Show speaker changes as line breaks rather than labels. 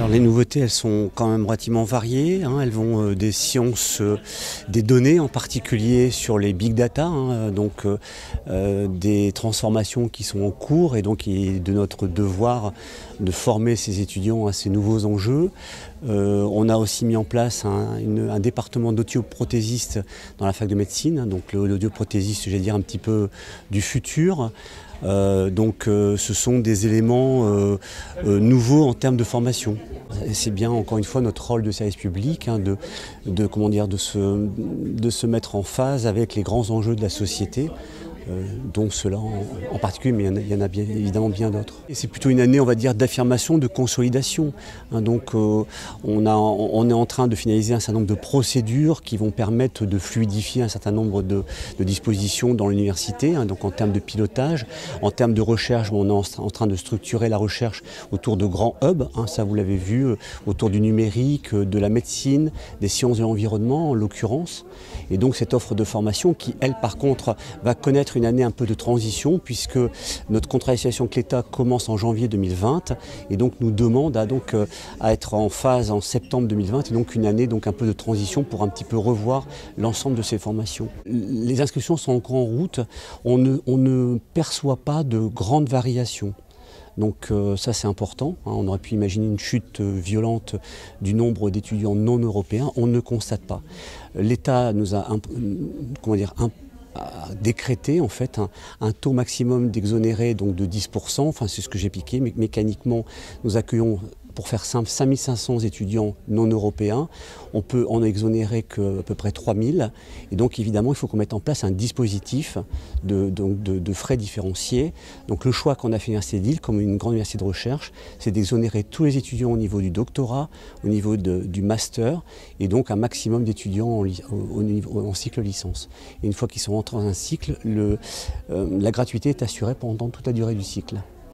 Alors les nouveautés, elles sont quand même relativement variées. Elles vont des sciences des données, en particulier sur les big data, des transformations qui sont en cours, et donc il est de notre devoir de former ces étudiants à ces nouveaux enjeux. On a aussi mis en place un département d'audioprothésistes dans la fac de médecine, donc l'audioprothésiste, j'allais dire, un petit peu du futur. Ce sont des éléments nouveaux en termes de formation. C'est bien, encore une fois, notre rôle de service public de se mettre en phase avec les grands enjeux de la société. Dont cela en particulier, mais il y en a bien, évidemment bien d'autres. C'est plutôt une année, on va dire, d'affirmation, de consolidation. On est en train de finaliser un certain nombre de procédures qui vont permettre de fluidifier un certain nombre de dispositions dans l'université, donc en termes de pilotage. En termes de recherche, on est en train de structurer la recherche autour de grands hubs, ça vous l'avez vu, autour du numérique, de la médecine, des sciences de l'environnement en l'occurrence. Et donc cette offre de formation qui, elle, par contre, va connaître une année un peu de transition, puisque notre contractualisation avec l'État commence en janvier 2020 et donc nous demande à être en phase en septembre 2020, et donc une année un peu de transition pour un petit peu revoir l'ensemble de ces formations. Les inscriptions sont encore en route, on ne perçoit pas de grandes variations. Donc ça c'est important, on aurait pu imaginer une chute violente du nombre d'étudiants non européens, on ne constate pas. L'État nous a décrété en fait un taux maximum d'exonérés de 10%, c'est ce que j'ai piqué, mais mécaniquement nous accueillons, pour faire simple, 5500 étudiants non européens. On peut en exonérer qu'à peu près 3000. Et donc évidemment, il faut qu'on mette en place un dispositif de frais différenciés. Donc le choix qu'on a fait à l'Université de Lille, comme une grande université de recherche, c'est d'exonérer tous les étudiants au niveau du doctorat, au niveau du master, et donc un maximum d'étudiants en cycle licence. Et une fois qu'ils sont entrés dans un cycle, la gratuité est assurée pendant toute la durée du cycle.